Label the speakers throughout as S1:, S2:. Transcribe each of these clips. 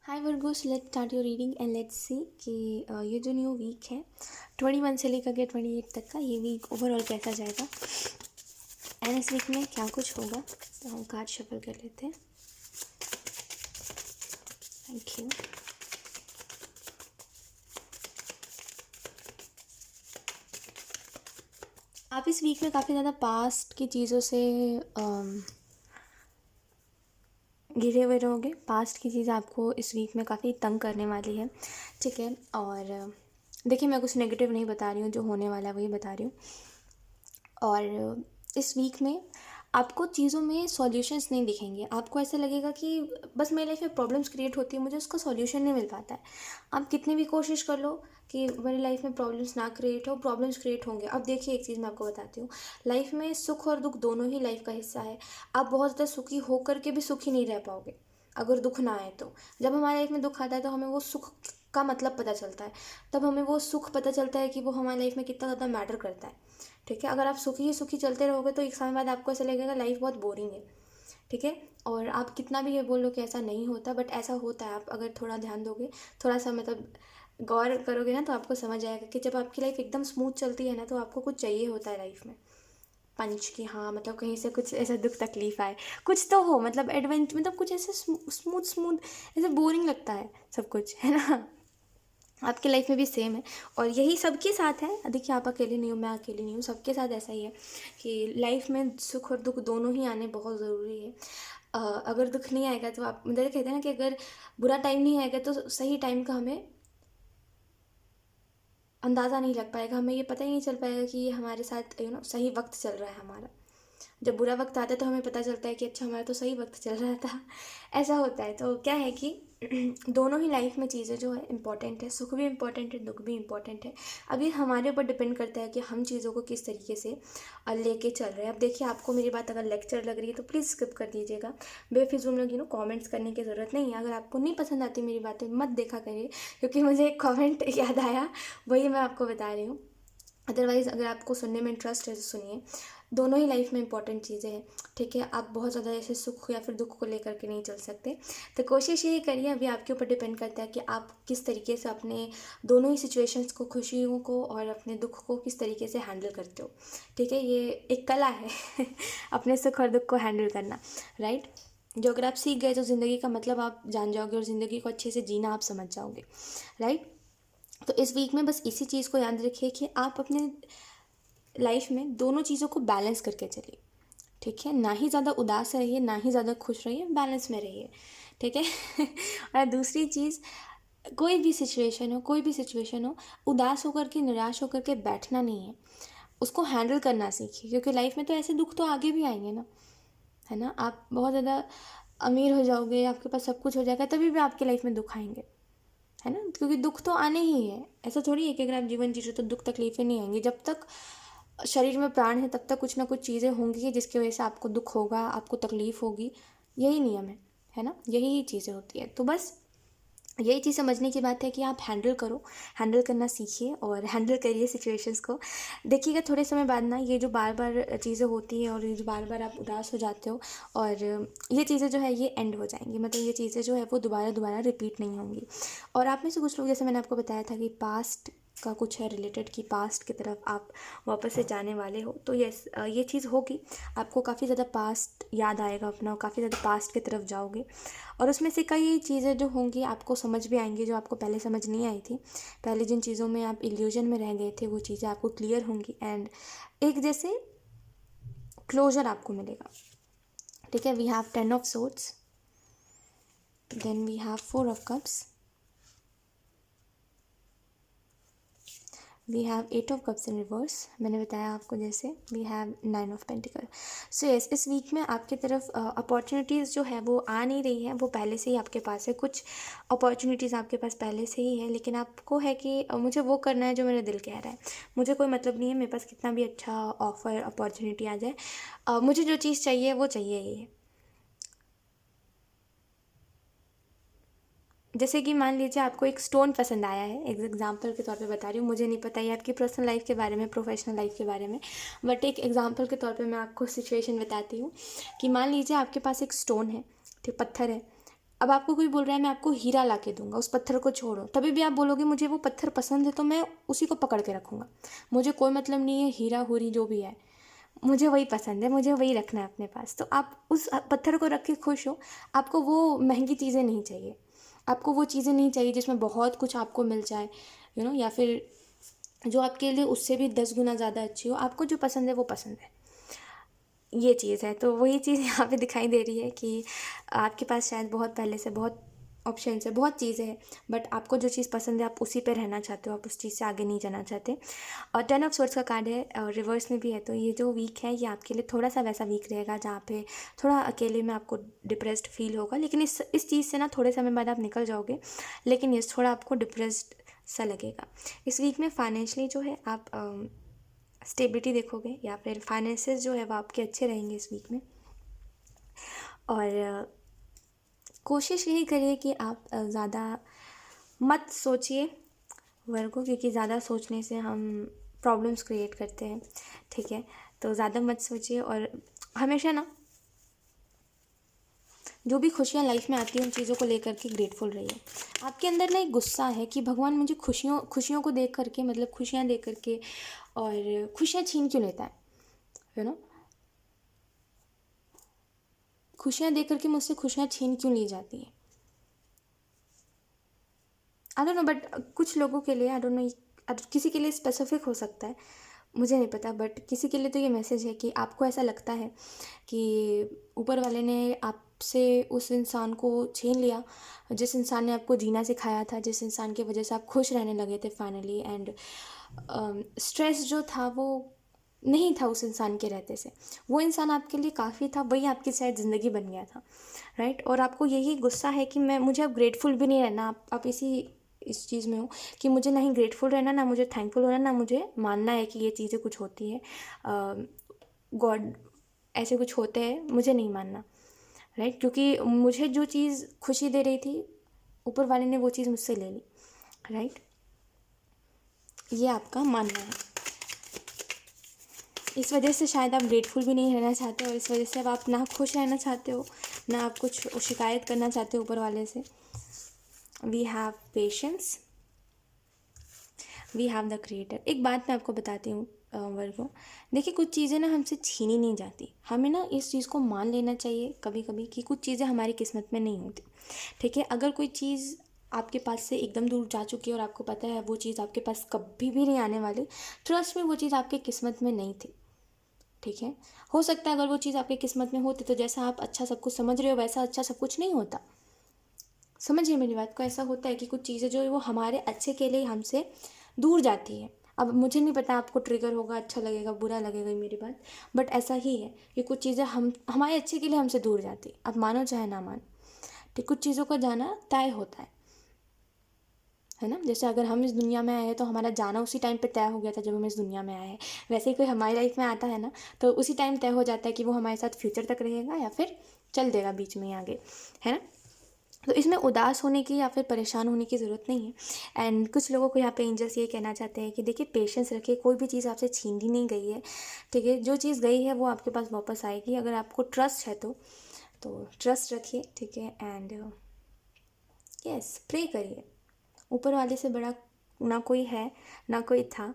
S1: Hi Virgo's, let's start your reading and let's see कि ये जो न्यू वीक है 21 से लेकर के 28 तक का, ये वीक ओवरऑल कैसा जाएगा एंड इस वीक में क्या कुछ होगा। तो हम कार्ड शफल कर लेते हैं। Thank you. आप इस वीक में काफ़ी ज़्यादा पास्ट की चीज़ों से घिरे हुए रहोगे। पास्ट की चीज़ आपको इस वीक में काफ़ी तंग करने वाली है, ठीक है। और देखिए, मैं कुछ नेगेटिव नहीं बता रही हूँ, जो होने वाला है वही बता रही हूँ। और इस वीक में आपको चीज़ों में सॉल्यूशंस नहीं दिखेंगे। आपको ऐसा लगेगा कि बस मेरी लाइफ में प्रॉब्लम्स क्रिएट होती है, मुझे उसका सॉल्यूशन नहीं मिल पाता है। आप कितनी भी कोशिश कर लो कि मेरी लाइफ में प्रॉब्लम्स ना क्रिएट हो, प्रॉब्लम्स क्रिएट होंगे। अब देखिए, एक चीज़ मैं आपको बताती हूँ, लाइफ में सुख और दुख दोनों ही लाइफ का हिस्सा है। आप बहुत ज़्यादा सुखी होकर के भी सुखी नहीं रह पाओगे अगर दुख ना आए तो। जब हमारे लाइफ में दुख आता है तो हमें वो सुख का मतलब पता चलता है, तब हमें वो सुख पता चलता है कि वो हमारी लाइफ में कितना ज़्यादा मैटर करता है, ठीक है। अगर आप सुखी ही सुखी चलते रहोगे तो एक समय बाद आपको ऐसा लगेगा लाइफ बहुत बोरिंग है, ठीक है। और आप कितना भी ये बोलो कि ऐसा नहीं होता, बट ऐसा होता है। आप अगर थोड़ा ध्यान दोगे, थोड़ा सा मतलब गौर करोगे ना, तो आपको समझ आएगा कि जब आपकी लाइफ एकदम स्मूथ चलती है ना, तो आपको कुछ चाहिए होता है लाइफ में, पंच की, हाँ मतलब कहीं से कुछ ऐसा दुख तकलीफ आए, कुछ तो हो, मतलब एडवेंचर, मतलब कुछ ऐसे स्मूथ स्मूथ, ऐसे बोरिंग लगता है सब कुछ, है ना। आपकी लाइफ में भी सेम है और यही सबके साथ है। देखिए, आप अकेले नहीं हो, मैं अकेली नहीं हूँ, सबके साथ ऐसा ही है कि लाइफ में सुख और दुख दोनों ही आने बहुत ज़रूरी है। अगर दुख नहीं आएगा तो आप, मतलब कहते हैं ना कि अगर बुरा टाइम नहीं आएगा तो सही टाइम का हमें अंदाज़ा नहीं लग पाएगा, हमें ये पता ही नहीं चल पाएगा कि ये हमारे साथ सही वक्त चल रहा है हमारा। जब बुरा वक्त आता है तो हमें पता चलता है कि अच्छा, हमारा तो सही वक्त चल रहा था। ऐसा होता है। तो क्या है कि दोनों ही लाइफ में चीज़ें जो है इम्पॉर्टेंट है, सुख भी इम्पॉर्टेंट है, दुख भी इम्पॉर्टेंट है। अब ये हमारे ऊपर डिपेंड करता है कि हम चीज़ों को किस तरीके से लेके चल रहे हैं। अब देखिए, आपको मेरी बात अगर लेक्चर लग रही है तो प्लीज़ स्किप कर दीजिएगा। बेफिजूल में कमेंट्स करने की ज़रूरत नहीं है। अगर आपको नहीं पसंद आती मेरी बातें, मत देखा करिए, क्योंकि मुझे एक कॉमेंट याद आया, वही मैं आपको बता रही हूँ। अदरवाइज़ अगर आपको सुनने में इंटरेस्ट है तो सुनिए। दोनों ही लाइफ में इंपॉर्टेंट चीज़ें हैं, ठीक है। आप बहुत ज़्यादा ऐसे सुख या फिर दुख को लेकर के नहीं चल सकते। तो कोशिश यही करिए, अभी आपके ऊपर डिपेंड करता है कि आप किस तरीके से अपने दोनों ही सिचुएशंस को, खुशियों को और अपने दुख को किस तरीके से हैंडल करते हो, ठीक है। ये एक कला है अपने सुख और दुख को हैंडल करना, राइट। जो अगर आप सीख गए तो ज़िंदगी का मतलब आप जान जाओगे और ज़िंदगी को अच्छे से जीना आप समझ जाओगे, राइट। तो इस वीक में बस इसी चीज़ को याद रखिए कि आप अपने लाइफ में दोनों चीज़ों को बैलेंस करके चलिए, ठीक है। ना ही ज़्यादा उदास रहिए, ना ही ज़्यादा खुश रहिए, बैलेंस में रहिए, ठीक है। और दूसरी चीज़, कोई भी सिचुएशन हो, उदास होकर के, निराश होकर के बैठना नहीं है, उसको हैंडल करना सीखिए। क्योंकि लाइफ में तो ऐसे दुख तो आगे भी आएंगे ना, है ना। आप बहुत ज़्यादा अमीर हो जाओगे, आपके पास सब कुछ हो जाएगा, तभी भी आपकी लाइफ में दुख आएंगे, है ना। क्योंकि दुख तो आने ही है। ऐसा थोड़ी है कि अगर आप जीवन जी रहे हो तो दुख तकलीफें नहीं आएंगी। जब तक शरीर में प्राण है तब तक कुछ ना कुछ चीज़ें होंगी जिसकी वजह से आपको दुख होगा, आपको तकलीफ होगी। यही नियम है ना, यही चीज़ें होती है। तो बस यही चीज़ समझने की बात है कि आप हैंडल करो, हैंडल करना सीखिए और हैंडल करिए सिचुएशंस को। देखिएगा थोड़े समय बाद ना, ये जो बार बार चीज़ें होती हैं और ये जो बार बार आप उदास हो जाते हो, और ये चीज़ें जो है ये एंड हो जाएंगी। मतलब ये चीज़ें जो है वो दोबारा दोबारा रिपीट नहीं होंगी। और आप में से कुछ लोग, जैसे मैंने आपको बताया था कि पास्ट का कुछ है रिलेटेड, कि पास्ट की तरफ आप वापस से जाने वाले हो, तो यस, ये चीज़ होगी। आपको काफ़ी ज़्यादा पास्ट याद आएगा अपना, काफ़ी ज़्यादा पास्ट की तरफ जाओगे और उसमें से कई चीज़ें जो होंगी आपको समझ भी आएंगी, जो आपको पहले समझ नहीं आई थी। पहले जिन चीज़ों में आप इल्यूजन में रह गए थे, वो चीज़ें आपको क्लियर होंगी एंड एक जैसे क्लोजर आपको मिलेगा, ठीक है। We have 10 of swords, then we have 4 of cups, we have 8 of cups in reverse, मैंने बताया आपको जैसे। We have 9 of pentacle. So yes, इस वीक में आपकी तरफ अपॉर्चुनिटीज़ जो है वो आ नहीं रही है, वो पहले से ही आपके पास है। कुछ अपॉर्चुनिटीज़ आपके पास पहले से ही है, लेकिन आपको है कि मुझे वो करना है जो मेरा दिल कह रहा है। मुझे कोई मतलब नहीं है मेरे पास कितना भी अच्छा ऑफर, अपॉर्चुनिटी आ जाए। मुझे जो चीज़ चाहिए वो चाहिए ही है। जैसे कि मान लीजिए आपको एक स्टोन पसंद आया है, एक एग्जांपल के तौर पे बता रही हूँ, मुझे नहीं पता ये आपकी पर्सनल लाइफ के बारे में, प्रोफेशनल लाइफ के बारे में, बट एक एग्जांपल के तौर पे मैं आपको सिचुएशन बताती हूँ कि मान लीजिए आपके पास एक स्टोन है, ठीक, पत्थर है, अब आपको कोई बोल रहा है मैं आपको हीरा ला के दूंगा, उस पत्थर को छोड़ो, तभी भी आप बोलोगे मुझे वो पत्थर पसंद है तो मैं उसी को पकड़ के रखूँगा। मुझे कोई मतलब नहीं है हीरा हुरी जो भी है, मुझे वही पसंद है, मुझे वही रखना है अपने पास। तो आप उस पत्थर को रख के खुश हो। आपको वो महंगी चीज़ें नहीं चाहिए, आपको वो चीज़ें नहीं चाहिए जिसमें बहुत कुछ आपको मिल जाए, या फिर जो आपके लिए उससे भी 10 गुना ज़्यादा अच्छी हो। आपको जो पसंद है वो पसंद है, ये चीज़ है। तो वही चीज़ यहाँ पे दिखाई दे रही है कि आपके पास शायद बहुत पहले से बहुत ऑप्शंस है, बहुत चीज़ें हैं, बट आपको जो चीज़ पसंद है आप उसी पे रहना चाहते हो, आप उस चीज़ से आगे नहीं जाना चाहते। और 10 ऑफ स्वॉर्ड्स का कार्ड है और रिवर्स में भी है। तो ये जो वीक है ये आपके लिए थोड़ा सा वैसा वीक रहेगा जहाँ पे थोड़ा अकेले में आपको डिप्रेस्ड फील होगा, लेकिन इस चीज़ से ना थोड़े समय बाद आप निकल जाओगे, लेकिन ये थोड़ा आपको डिप्रेस्ड सा लगेगा। इस वीक में फाइनेंशियली जो है आप स्टेबिलिटी देखोगे, या फिर फाइनेंसेस जो है वो आपके अच्छे रहेंगे इस वीक में। और कोशिश यही करिए कि आप ज़्यादा मत सोचिए वर्गों, क्योंकि ज़्यादा सोचने से हम प्रॉब्लम्स क्रिएट करते हैं, ठीक है। तो ज़्यादा मत सोचिए और हमेशा ना जो भी खुशियाँ लाइफ में आती हैं उन चीज़ों को लेकर के ग्रेटफुल रहिए। आपके अंदर ना एक गुस्सा है कि भगवान मुझे खुशियों को देख करके, मतलब खुशियाँ दे करके और खुशियाँ छीन क्यों लेता है, खुशियाँ दे करके मुझसे खुशियाँ छीन क्यों ली जाती हैं। आई डोंट नो, बट कुछ लोगों के लिए, आई डोंट नो, किसी के लिए स्पेसिफिक हो सकता है, मुझे नहीं पता, बट किसी के लिए तो ये मैसेज है कि आपको ऐसा लगता है कि ऊपर वाले ने आपसे उस इंसान को छीन लिया जिस इंसान ने आपको जीना सिखाया था, जिस इंसान की वजह से आप खुश रहने लगे थे फाइनली। एंड स्ट्रेस जो था वो नहीं था उस इंसान के रहते से, वो इंसान आपके लिए काफ़ी था, वही आपकी शायद ज़िंदगी बन गया था, राइट। और आपको यही गुस्सा है कि मुझे अब ग्रेटफुल भी नहीं रहना। आप इस चीज़ में हो कि मुझे नहीं ग्रेटफुल रहना, ना मुझे थैंकफुल होना, ना मुझे मानना है कि ये चीज़ें कुछ होती है, गॉड ऐसे कुछ होते हैं, मुझे नहीं मानना, राइट। क्योंकि मुझे जो चीज़ खुशी दे रही थी ऊपर वाले ने वो चीज़ मुझसे ले ली, राइट। ये आपका मानना है। इस वजह से शायद आप ग्रेटफुल भी नहीं रहना चाहते, और इस वजह से अब आप ना खुश रहना चाहते हो, ना आप कुछ शिकायत करना चाहते हो ऊपर वाले से। We have patience, we have the creator. एक बात मैं आपको बताती हूँ वर्गो, देखिए कुछ चीज़ें ना हमसे छीनी नहीं जाती, हमें ना इस चीज़ को मान लेना चाहिए कभी कभी कि कुछ चीज़ें हमारी किस्मत में नहीं होती, ठीक है। अगर कोई चीज़ आपके पास से एकदम दूर जा चुकी है और आपको पता है वो चीज़ आपके पास कभी भी नहीं आने वाली, ट्रस्ट में वो चीज़ आपके किस्मत में नहीं थी, ठीक है। हो सकता है अगर वो चीज़ आपके किस्मत में होती तो जैसा आप अच्छा सब कुछ समझ रहे हो वैसा अच्छा सब कुछ नहीं होता। समझिए मेरी बात को, ऐसा होता है कि कुछ चीज़ें जो है वो हमारे अच्छे के लिए हमसे दूर जाती है। अब मुझे नहीं पता आपको ट्रिगर होगा, अच्छा लगेगा, बुरा लगेगा मेरी बात, बट ऐसा ही है कि कुछ चीज़ें हमारे अच्छे के लिए हमसे दूर जाती, अब मानो चाहे ना मानो, ठीक। कुछ चीज़ों का जाना तय होता है ना। जैसे अगर हम इस दुनिया में आए हैं तो हमारा जाना उसी टाइम पे तय हो गया था जब हम इस दुनिया में आए हैं, वैसे ही कोई हमारी लाइफ में आता है ना तो उसी टाइम तय हो जाता है कि वो हमारे साथ फ्यूचर तक रहेगा या फिर चल देगा बीच में आगे, है ना। तो इसमें उदास होने की या फिर परेशान होने की ज़रूरत नहीं है। एंड कुछ लोगों को यहाँ पे एंजल्स ये कहना चाहते हैं कि देखिए पेशेंस रखिए, कोई भी चीज़ आपसे छीनी नहीं गई है, ठीक है। जो चीज़ गई है वो आपके पास वापस आएगी, अगर आपको ट्रस्ट है तो ट्रस्ट रखिए, ठीक है। एंड यस, प्रे करिए, ऊपर वाले से बड़ा ना कोई है ना कोई था,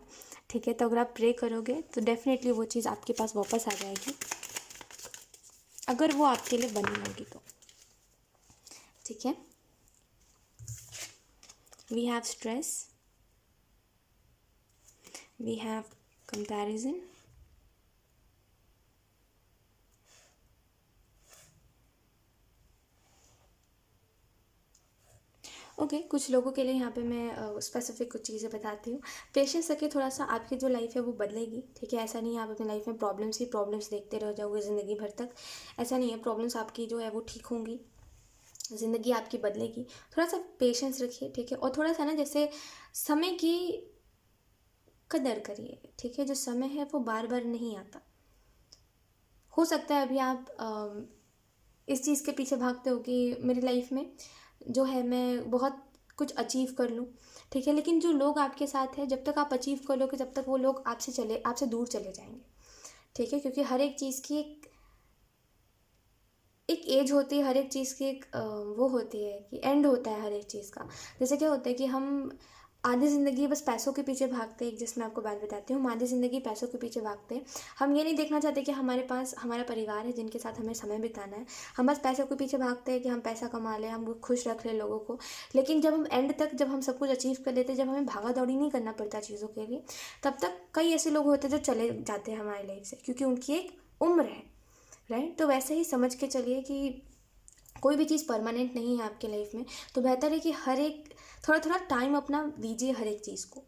S1: ठीक है। तो अगर आप प्रे करोगे तो डेफिनेटली वो चीज़ आपके पास वापस आ जाएगी, अगर वो आपके लिए बनी होगी तो, ठीक है। We have stress, we have comparison, okay. कुछ लोगों के लिए यहाँ पे मैं स्पेसिफिक कुछ चीज़ें बताती हूँ। पेशेंस रखिए, थोड़ा सा आपकी जो लाइफ है वो बदलेगी, ठीक है। ऐसा नहीं है आप अपनी लाइफ में प्रॉब्लम्स ही प्रॉब्लम्स देखते रह जाओगे ज़िंदगी भर तक, ऐसा नहीं है। प्रॉब्लम्स आपकी जो है वो ठीक होंगी, ज़िंदगी आपकी बदलेगी। थोड़ा सा पेशेंस रखिए, ठीक है। और थोड़ा सा ना जैसे समय की कदर करिए, ठीक है। जो समय है वो बार बार नहीं आता। हो सकता है अभी आप इस चीज़ के पीछे भागते हो कि मेरी लाइफ में जो है मैं बहुत कुछ अचीव कर लूँ, ठीक है। लेकिन जो लोग आपके साथ हैं जब तक आप अचीव कर लोगे तब तक वो लोग आपसे दूर चले जाएंगे, ठीक है। क्योंकि हर एक चीज़ की एक एक एज होती है हर एक चीज़ की, एक वो होती है कि एंड होता है हर एक चीज़ का। जैसे क्या होता है कि हम आधी ज़िंदगी बस पैसों के पीछे भागते हैं। एक जिसमें आपको बात बताती हूँ, हम आधी ज़िंदगी पैसों के पीछे भागते हैं। हम ये नहीं देखना चाहते कि हमारे पास हमारा परिवार है जिनके साथ हमें समय बिताना है। हम बस पैसों के पीछे भागते हैं कि हम पैसा कमा लें, हम खुश रख लें लोगों को। लेकिन जब हम एंड तक, जब हम सब कुछ अचीव कर लेते हैं, जब हमें भागा दौड़ी नहीं करना पड़ता चीज़ों के लिए, तब तक कई ऐसे लोग होते हैं जो चले जाते हैं हमारी लाइफ से, क्योंकि उनकी एक उम्र है। राइट? तो वैसे ही समझ के चलिए कि कोई भी चीज़ परमानेंट नहीं है आपके लाइफ में। तो बेहतर है कि हर एक थोड़ा थोड़ा टाइम अपना दीजिए हर एक चीज़ को।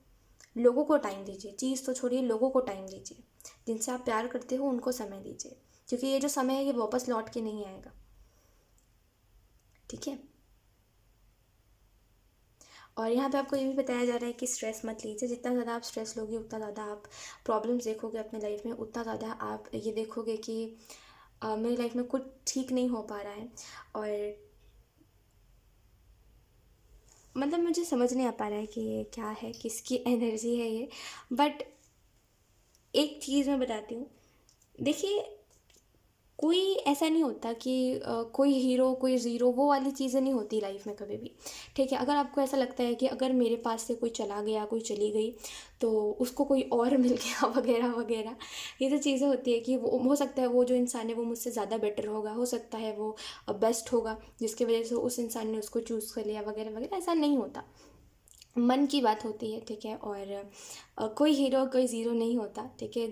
S1: लोगों को टाइम दीजिए, चीज़ तो छोड़िए, लोगों को टाइम दीजिए। जिनसे आप प्यार करते हो उनको समय दीजिए, क्योंकि ये जो समय है ये वापस लौट के नहीं आएगा। ठीक है? और यहाँ पे आपको ये भी बताया जा रहा है कि स्ट्रेस मत लीजिए। जितना ज़्यादा आप स्ट्रेस लोगे, उतना ज़्यादा आप प्रॉब्लम्स देखोगे अपने लाइफ में, उतना ज़्यादा आप ये देखोगे कि मेरी लाइफ में कुछ ठीक नहीं हो पा रहा है। और मतलब मुझे समझ नहीं आ पा रहा है कि ये क्या है, किसकी एनर्जी है ये। बट एक चीज़ मैं बताती हूँ, देखिए, कोई ऐसा नहीं होता कि कोई हीरो कोई ज़ीरो, वो वाली चीज़ें नहीं होती लाइफ में कभी भी। ठीक है? अगर आपको ऐसा लगता है कि अगर मेरे पास से कोई चला गया, कोई चली गई, तो उसको कोई और मिल गया वगैरह वगैरह, ये जो चीज़ें होती है कि वो हो सकता है वो जो इंसान है वो मुझसे ज़्यादा बेटर होगा, हो सकता है वो बेस्ट होगा, जिसकी वजह से उस इंसान ने उसको चूज़ कर लिया वगैरह वगैरह। ऐसा नहीं होता, मन की बात होती है। ठीक है? और कोई हीरो कोई ज़ीरो नहीं होता। ठीक है?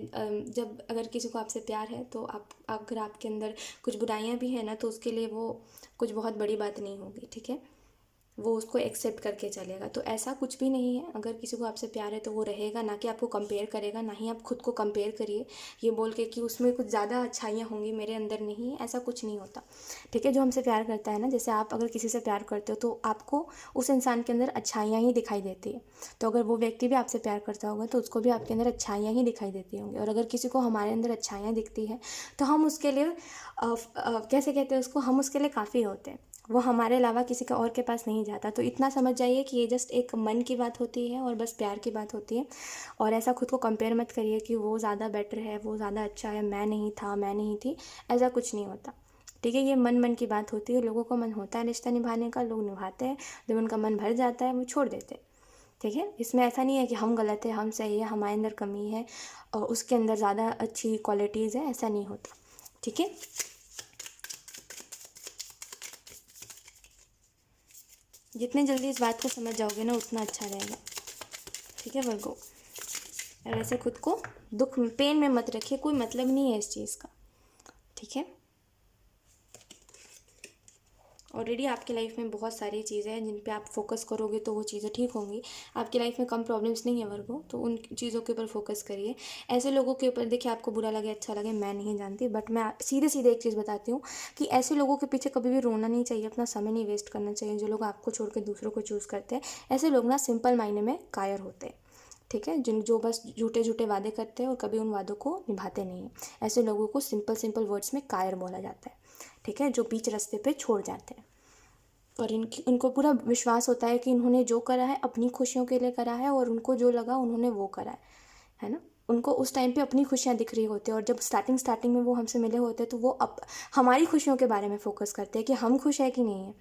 S1: जब अगर किसी को आपसे प्यार है तो आप अगर आपके अंदर कुछ बुराइयां भी है ना, तो उसके लिए वो कुछ बहुत बड़ी बात नहीं होगी। ठीक है? वो उसको एक्सेप्ट करके चलेगा। तो ऐसा कुछ भी नहीं है, अगर किसी को आपसे प्यार है तो वो रहेगा, ना कि आपको कंपेयर करेगा। ना ही आप खुद को कंपेयर करिए ये बोल के कि उसमें कुछ ज़्यादा अच्छाइयाँ होंगी, मेरे अंदर नहीं है। ऐसा कुछ नहीं होता। ठीक है? जो हमसे प्यार करता है ना, जैसे आप अगर किसी से प्यार करते हो तो आपको उस इंसान के अंदर अच्छाइयाँ ही दिखाई देती है। तो अगर वो व्यक्ति भी आपसे प्यार करता होगा तो उसको भी आपके अंदर अच्छाइयाँ ही दिखाई देती होंगी। और अगर किसी को हमारे अंदर अच्छाइयाँ दिखती है तो हम उसके लिए कैसे कहते हैं उसको, हम उसके लिए काफ़ी होते हैं। वो हमारे अलावा किसी का और के पास नहीं जाता। तो इतना समझ जाइए कि ये जस्ट एक मन की बात होती है और बस प्यार की बात होती है। और ऐसा खुद को कंपेयर मत करिए कि वो ज़्यादा बेटर है, वो ज़्यादा अच्छा है, मैं नहीं था, मैं नहीं थी। ऐसा कुछ नहीं होता। ठीक है? ये मन मन की बात होती है। लोगों को मन होता है रिश्ता निभाने का, लोग निभाते हैं। जब उनका मन भर जाता है वो छोड़ देते हैं। ठीक है? इसमें ऐसा नहीं है कि हम गलत है, हम सही है, हमारे अंदर कमी है और उसके अंदर ज़्यादा अच्छी क्वालिटीज़ है, ऐसा नहीं होता। ठीक है? जितने जल्दी इस बात को समझ जाओगे ना, उतना अच्छा रहेगा। ठीक है वर्गो? और ऐसे खुद को दुख पेन में मत रखिए, कोई मतलब नहीं है इस चीज़ का। ठीक है? ऑलरेडी आपकी लाइफ में बहुत सारी चीज़ें हैं जिन पे आप फोकस करोगे तो वो चीज़ें ठीक होंगी। आपकी लाइफ में कम प्रॉब्लम्स नहीं है वर्गो, तो उन चीज़ों के ऊपर फोकस करिए। ऐसे लोगों के ऊपर, देखिए, आपको बुरा लगे अच्छा लगे मैं नहीं जानती, बट मैं सीधे सीधे एक चीज़ बताती हूँ कि ऐसे लोगों के पीछे कभी भी रोना नहीं चाहिए, अपना समय नहीं वेस्ट करना चाहिए। जो लोग आपको छोड़ के दूसरों को चूज़ करते हैं, ऐसे लोग ना सिंपल मायने में कायर होते हैं। ठीक है? जिन जो बस झूठे झूठे वादे करते हैं और कभी उन वादों को निभाते नहीं हैं, ऐसे लोगों को सिंपल सिंपल वर्ड्स में कायर बोला जाता है। ठीक है? जो बीच रास्ते पे छोड़ जाते हैं। और इनको पूरा विश्वास होता है कि इन्होंने जो करा है अपनी खुशियों के लिए करा है, और उनको जो लगा उन्होंने वो करा है ना? उनको उस टाइम पे अपनी खुशियाँ दिख रही होती है, और जब स्टार्टिंग में वो हमसे मिले होते हैं तो वो हमारी खुशियों के बारे में फ़ोकस करते हैं कि हम खुश है कि नहीं है।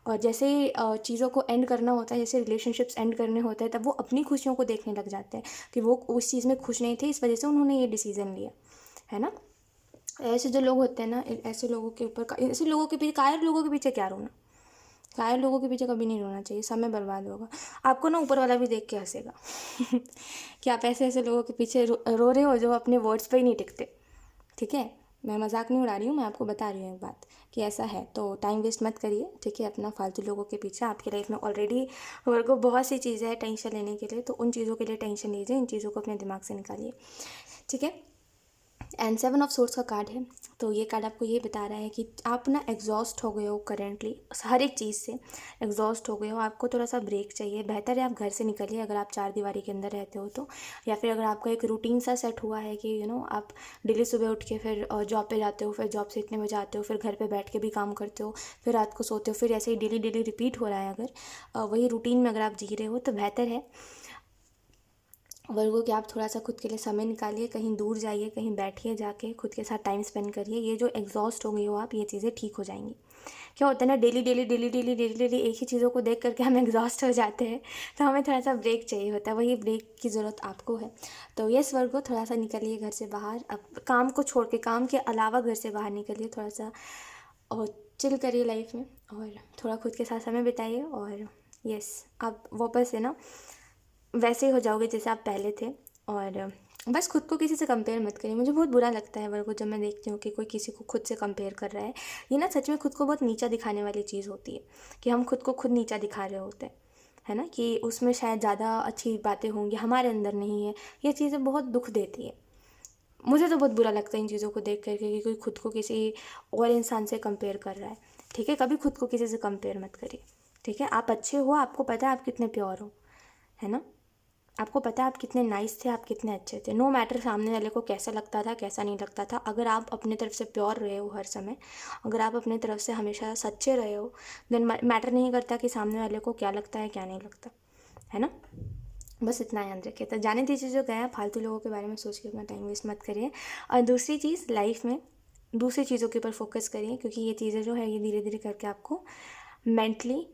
S1: और जैसे ही चीज़ों को एंड करना होता है, जैसे रिलेशनशिप्स एंड करने होते हैं, तब वो अपनी खुशियों को देखने लग जाते हैं कि वो उस चीज़ में खुश नहीं थे, इस वजह से उन्होंने ये डिसीज़न लिया। है ना? ऐसे जो लोग होते हैं ना, ऐसे लोगों के ऊपर, ऐसे लोगों के पीछे, कायर लोगों के पीछे क्या रोना? कायर लोगों के पीछे कभी नहीं रोना चाहिए, समय बर्बाद होगा। आपको ना ऊपर वाला भी देख के हंसेगा कि आप ऐसे ऐसे लोगों के पीछे रो रहे हो जो अपने वर्ड्स पे ही नहीं टिकते। ठीक है? मैं मजाक नहीं उड़ा रही हूँ, मैं आपको बता रही हूँ एक बात कि ऐसा है। तो टाइम वेस्ट मत करिए। ठीक है? अपना फालतू लोगों के पीछे, आपकी लाइफ में ऑलरेडी वर्ग को बहुत सी चीज़ें हैं टेंशन लेने के लिए, तो उन चीज़ों के लिए टेंशन लीजिए, इन चीज़ों को अपने दिमाग से निकालिए। ठीक है? एंड 7 ऑफ सोर्स का कार्ड है। तो ये कार्ड आपको ये बता रहा है कि आप ना एग्जॉस्ट हो गए हो करेंटली, हर एक चीज़ से एग्जॉस्ट हो गए हो, आपको थोड़ा सा ब्रेक चाहिए। बेहतर है आप घर से निकलिए अगर आप चार दीवारी के अंदर रहते हो तो, या फिर अगर आपका एक रूटीन सा सेट हुआ है कि आप डेली सुबह उठ के फिर जॉब पे जाते हो, फिर जॉब से इतने बजे आते हो, फिर घर पे बैठ के भी काम करते हो, फिर रात को सोते हो, फिर ऐसे ही डेली डेली रिपीट हो रहा है, अगर वही रूटीन में अगर आप जी रहे हो तो बेहतर है वर्गों कि आप थोड़ा सा खुद के लिए समय निकालिए, कहीं दूर जाइए, कहीं बैठिए जाके खुद के साथ टाइम स्पेंड करिए। ये जो एग्जॉस्ट हो गई हो आप, ये चीज़ें ठीक हो जाएंगी। क्या होता है ना, daily daily daily daily daily daily एक ही चीज़ों को देख करके हम एग्जॉस्ट हो जाते हैं, तो हमें थोड़ा सा ब्रेक चाहिए होता है। वही ब्रेक की ज़रूरत आपको है। तो यस वर्गो, थोड़ा सा निकलिए घर से बाहर, अब काम को छोड़ के, काम के अलावा घर से बाहर निकलिए थोड़ा सा, और चिल करिए लाइफ में, और थोड़ा खुद के साथ समय बिताइए। और यस, आप वापस से ना वैसे ही हो जाओगे जैसे आप पहले थे। और बस खुद को किसी से कंपेयर मत करिए। मुझे बहुत बुरा लगता है वर्गो जब मैं देखती हूँ कि कोई किसी को खुद से कंपेयर कर रहा है। ये ना सच में खुद को बहुत नीचा दिखाने वाली चीज़ होती है, कि हम खुद को खुद नीचा दिखा रहे होते हैं, है ना, कि उसमें शायद ज़्यादा अच्छी बातें होंगी, हमारे अंदर नहीं है। ये चीज़ें बहुत दुख देती है। मुझे तो बहुत बुरा लगता है इन चीज़ों को देख करके कि कोई खुद को किसी और इंसान से कंपेयर कर रहा है। ठीक है, कभी खुद को किसी से कंपेयर मत करिए। ठीक है, आप अच्छे हो, आपको पता है आप कितने प्योर हो, है ना, आपको पता है आप कितने नाइस थे, आप कितने अच्छे थे। नो मैटर सामने वाले को कैसा लगता था, कैसा नहीं लगता था, अगर आप अपने तरफ से प्योर रहे हो हर समय, अगर आप अपने तरफ से हमेशा सच्चे रहे हो, देन मैटर नहीं करता कि सामने वाले को क्या लगता है क्या नहीं लगता, है ना। बस इतना याद रखिए। तो जाने दीजिए जो गया, फालतू लोगों के बारे में सोच के अपना टाइम वेस्ट मत करिए। और दूसरी चीज़, लाइफ में दूसरी चीज़ों के ऊपर फोकस करिए, क्योंकि ये चीज़ें जो है ये धीरे धीरे करके आपको मेंटली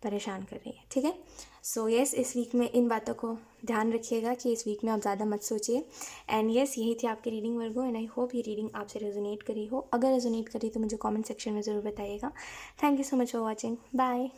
S1: परेशान कर रही है। ठीक है, सो यस, इस वीक में इन बातों को ध्यान रखिएगा कि इस वीक में आप ज़्यादा मत सोचिए। एंड यस, यही थी आपकी reading Virgo, and I hope ये रीडिंग आपसे रेजोनेट करी हो। अगर रेजोनेट करी तो मुझे कमेंट सेक्शन में ज़रूर बताइएगा। Thank you so much for watching, bye.